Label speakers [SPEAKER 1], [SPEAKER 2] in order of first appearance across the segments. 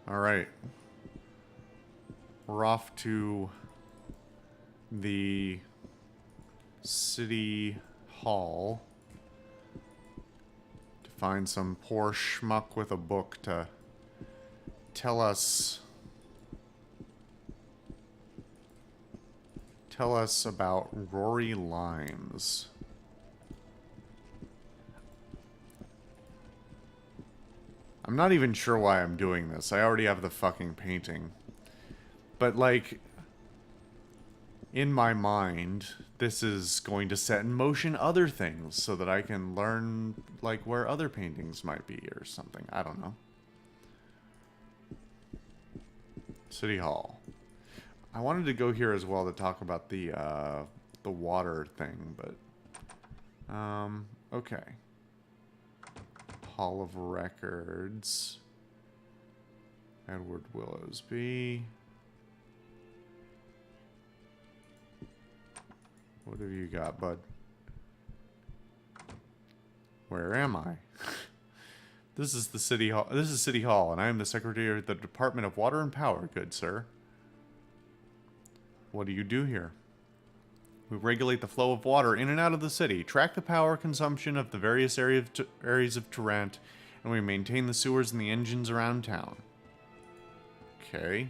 [SPEAKER 1] Alright. We're off to the city hall to find some poor schmuck with a book to tell us about Rory Limes. I'm not even sure why I'm doing this. I already have the fucking painting. But, like, in my mind, this is going to set in motion other things so that I can learn, like, where other paintings might be or something. I don't know. City Hall. I wanted to go here as well to talk about the water thing, but... okay. Hall of Records. Edward Willowsby. What have you got, bud? Where am I? This is the City Hall. This is City Hall, and I am the Secretary of the Department of Water and Power, good sir. What do you do here? We regulate the flow of water in and out of the city, track the power consumption of the various areas of Tarrant, and we maintain the sewers and the engines around town. Okay.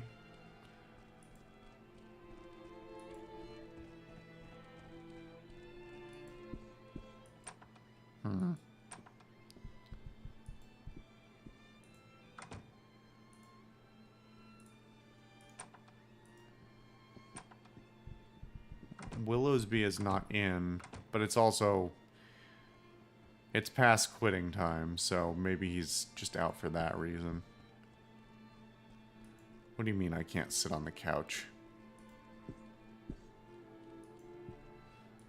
[SPEAKER 1] Willowsby is not in, but it's also... It's past quitting time, so maybe he's just out for that reason. What do you mean I can't sit on the couch?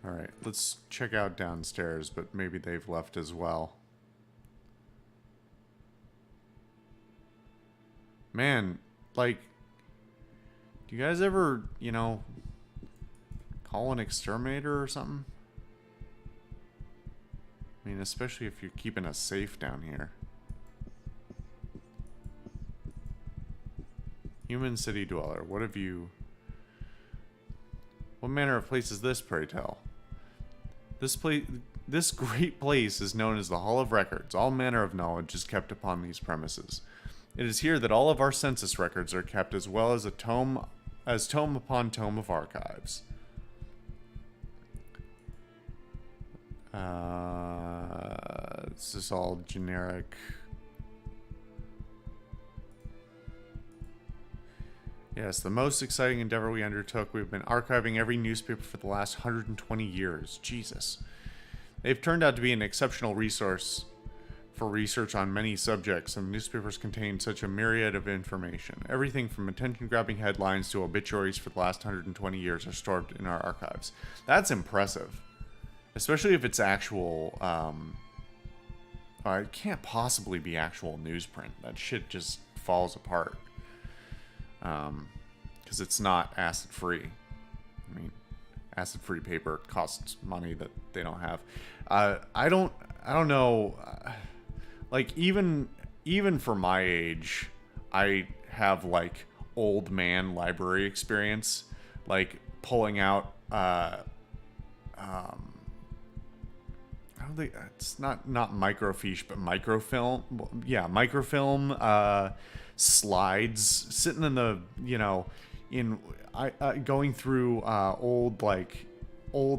[SPEAKER 1] Alright, let's check out downstairs, but maybe they've left as well. Man, like... Do you guys ever, you know... call an exterminator or something? I mean, especially if you're keeping us safe down here. Human city dweller, what have you... What manner of place is this, pray tell? This great place is known as the Hall of Records. All manner of knowledge is kept upon these premises. It is here that all of our census records are kept, as well as tome upon tome of archives. This is all generic. Yes, the most exciting endeavor we undertook. We've been archiving every newspaper for the last 120 years. Jesus. They've turned out to be an exceptional resource for research on many subjects, and newspapers contain such a myriad of information. Everything from attention-grabbing headlines to obituaries for the last 120 years are stored in our archives. That's impressive. Especially if it's actual, it can't possibly be actual newsprint. That shit just falls apart. Because it's not acid-free. I mean, acid-free paper costs money that they don't have. I don't know, like, even for my age, I have, like, old man library experience, like, pulling out, I don't think it's not microfiche, but microfilm. Yeah, microfilm slides, sitting in the, you know, going through old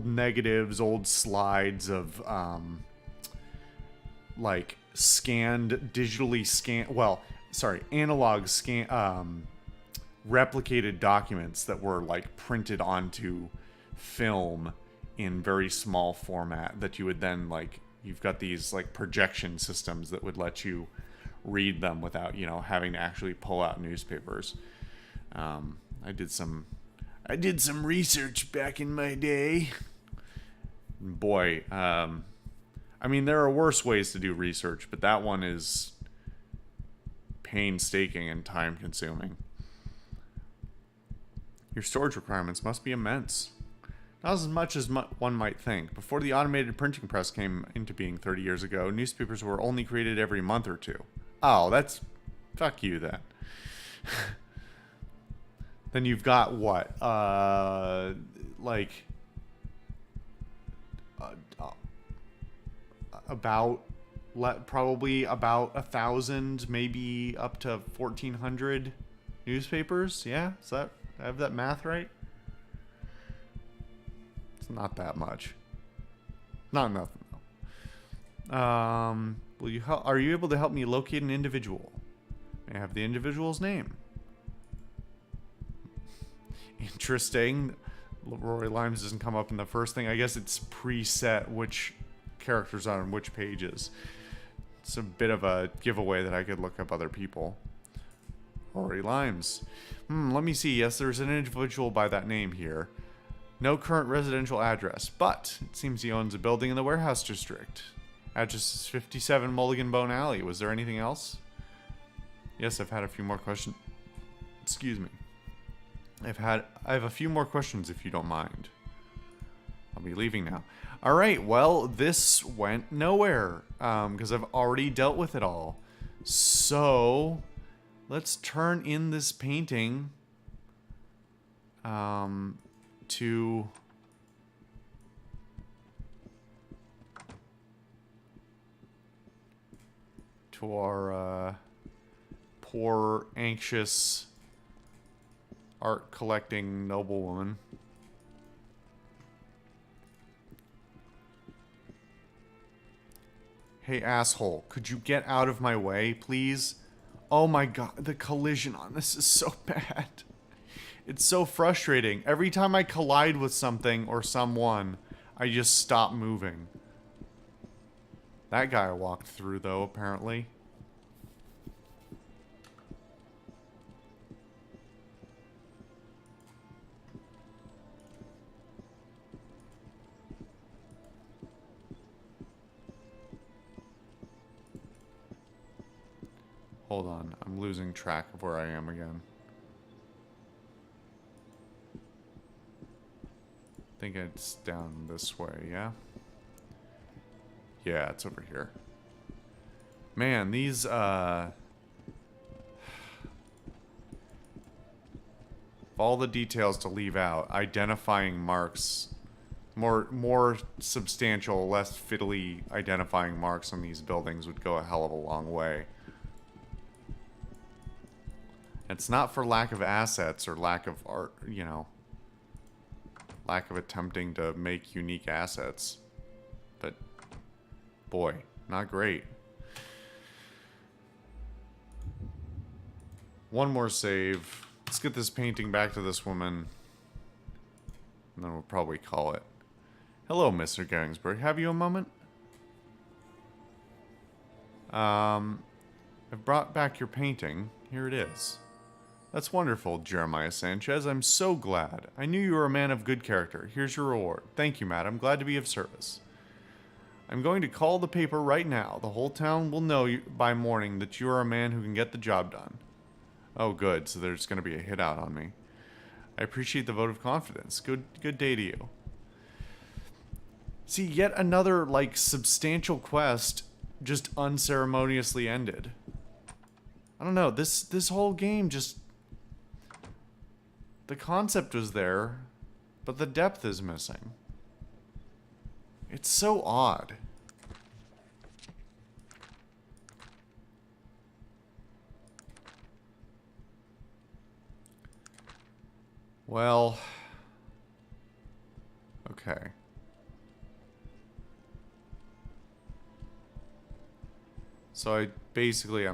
[SPEAKER 1] negatives, old slides of like analog replicated documents that were like printed onto film in very small format that you would then, like, you've got these like projection systems that would let you read them without, you know, having to actually pull out newspapers. I did some research back in my day. Boy, I mean, there are worse ways to do research, but that one is painstaking and time consuming. Your storage requirements must be immense. Not as much as one might think. Before the automated printing press came into being 30 years ago, newspapers were only created every month or two. Oh, that's... fuck you then. Then you've got what? Like about probably about 1,000, maybe up to 1,400 newspapers. Yeah, is that, I have that math right? It's not that much. Not nothing though. Will you are you able to help me locate an individual? May I have the individual's name? Interesting. Rory Limes doesn't come up in the first thing. I guess it's preset which characters are on which pages. It's a bit of a giveaway that I could look up other people. Rory Limes. Let me see. Yes, there's an individual by that name here. No current residential address, but it seems he owns a building in the warehouse district. Address is 57 Mulligan Bone Alley. Was there anything else? Yes, I've had a few more questions. Excuse me. I have a few more questions if you don't mind. I'll be leaving now. All right, well, this went nowhere because I've already dealt with it all. So, let's turn in this painting to our poor, anxious, art collecting noblewoman. Hey, asshole, could you get out of my way, please? Oh my god, the collision on this is so bad. It's so frustrating. Every time I collide with something or someone, I just stop moving. That guy walked through, though, apparently. Hold on, I'm losing track of where I am again. I think it's down this way, yeah? Yeah, it's over here. Man, these, all the details to leave out, identifying marks, more substantial, less fiddly identifying marks on these buildings would go a hell of a long way. It's not for lack of assets or lack of art, you know, lack of attempting to make unique assets. But, boy, not great. One more save. Let's get this painting back to this woman. And then we'll probably call it. Hello, Mr. Garingsburg. Have you a moment? I've brought back your painting. Here it is. That's wonderful, Jeremiah Sanchez. I'm so glad. I knew you were a man of good character. Here's your reward. Thank you, madam. Glad to be of service. I'm going to call the paper right now. The whole town will know by morning that you are a man who can get the job done. Oh, good. So there's going to be a hit out on me. I appreciate the vote of confidence. Good day to you. See, yet another, like, substantial quest just unceremoniously ended. I don't know. This whole game just... The concept was there, but the depth is missing. It's so odd. Well, okay. So I'm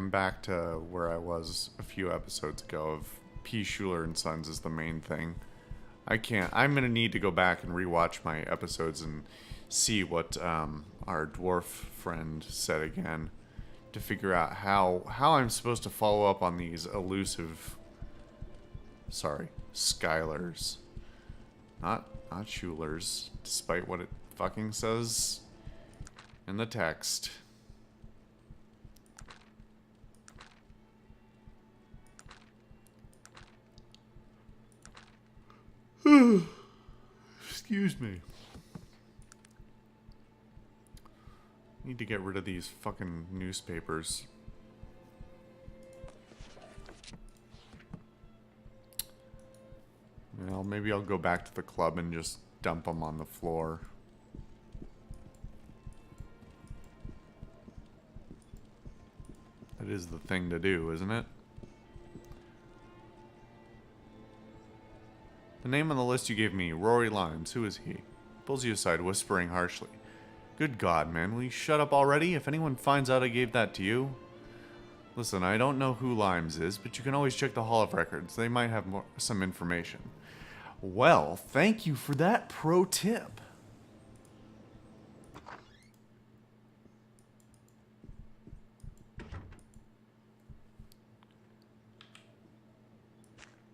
[SPEAKER 1] back to where I was a few episodes ago of P. Schuler and Sons is the main thing. I'm gonna need to go back and rewatch my episodes and see what our dwarf friend said again to figure out how I'm supposed to follow up on these elusive, Skylers. Not Schulers, despite what it fucking says in the text. Excuse me. Need to get rid of these fucking newspapers. Well, maybe I'll go back to the club and just dump them on the floor. That is the thing to do, isn't it? The name on the list you gave me, Rory Limes. Who is he? Pulls you aside, whispering harshly. Good God, man, will you shut up already? If anyone finds out I gave that to you... Listen, I don't know who Limes is, but you can always check the Hall of Records. They might have some information. Well, thank you for that pro tip.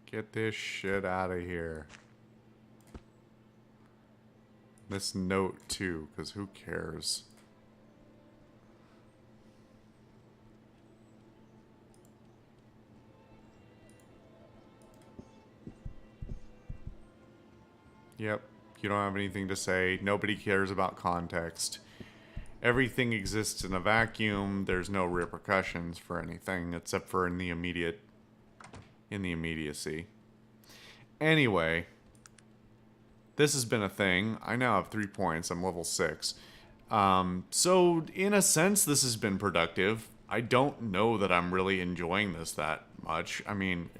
[SPEAKER 1] Get this shit out of here. This note, too, because who cares? Yep, you don't have anything to say. Nobody cares about context. Everything exists in a vacuum. There's no repercussions for anything except for in the immediacy. Anyway, this has been a thing. I now have 3 points. I'm level 6. So in a sense, this has been productive. I don't know that I'm really enjoying this that much. I mean,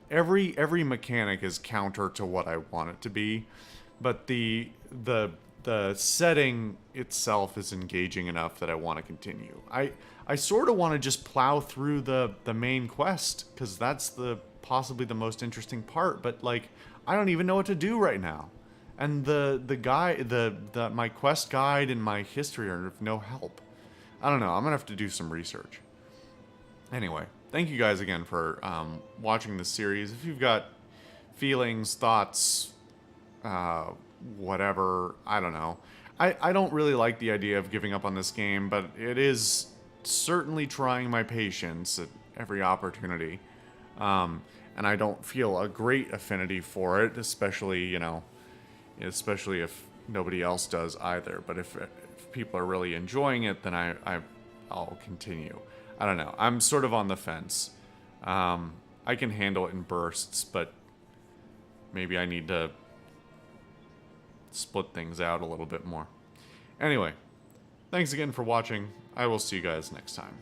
[SPEAKER 1] every mechanic is counter to what I want it to be, but the setting itself is engaging enough that I want to continue. I sort of want to just plow through the main quest because that's possibly the most interesting part, but like I don't even know what to do right now. And my quest guide and my history are of no help. I don't know. I'm gonna have to do some research. Anyway, thank you guys again for watching this series. If you've got feelings, thoughts, whatever, I don't know. I don't really like the idea of giving up on this game, but it is certainly trying my patience at every opportunity. And I don't feel a great affinity for it, especially if nobody else does either. But if people are really enjoying it, then I'll continue. I don't know. I'm sort of on the fence. I can handle it in bursts, but maybe I need to split things out a little bit more. Anyway, thanks again for watching. I will see you guys next time.